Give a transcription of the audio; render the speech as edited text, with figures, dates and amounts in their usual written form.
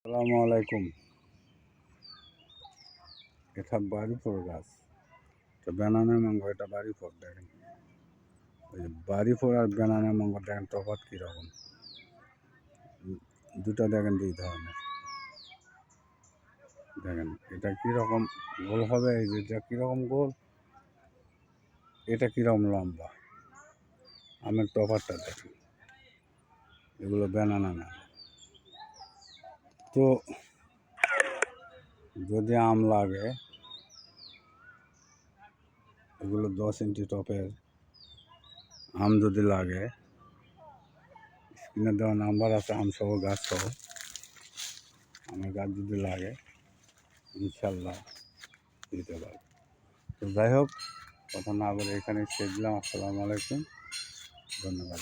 আসসালামু আলাইকুম। এটা বাড়ি ফোর গাছ, তো ব্যানানা ম্যাঙ্গো, এটা বাড়ি ফোর। দেখেন ওই যে বাড়ি ফোর আর ব্যানানা ম্যাঙ্গো দেখেন তফাৎ কীরকম। দুটো দেখেন দুই ধরনের। দেখেন এটা কীরকম গোল হবে, এই যে এটা কীরকম গোল, এটা কীরকম লম্বা। আমের তফাৎটা দেখেন, এগুলো ব্যানানা ম্যাঙ্গো। তো যদি আম লাগে, এগুলো 10 ইঞ্চি টপের আম যদি লাগে, স্ক্রিনে দেওয়া নাম্বার আছে, আমসহ গাছ সহ। আমার গাছ যদি লাগে ইনশাল্লাহ দিতে পারবো। তো যাই হোক, কথা না বলে এখানে শেষ দিলাম। আসসালামু আলাইকুম, ধন্যবাদ।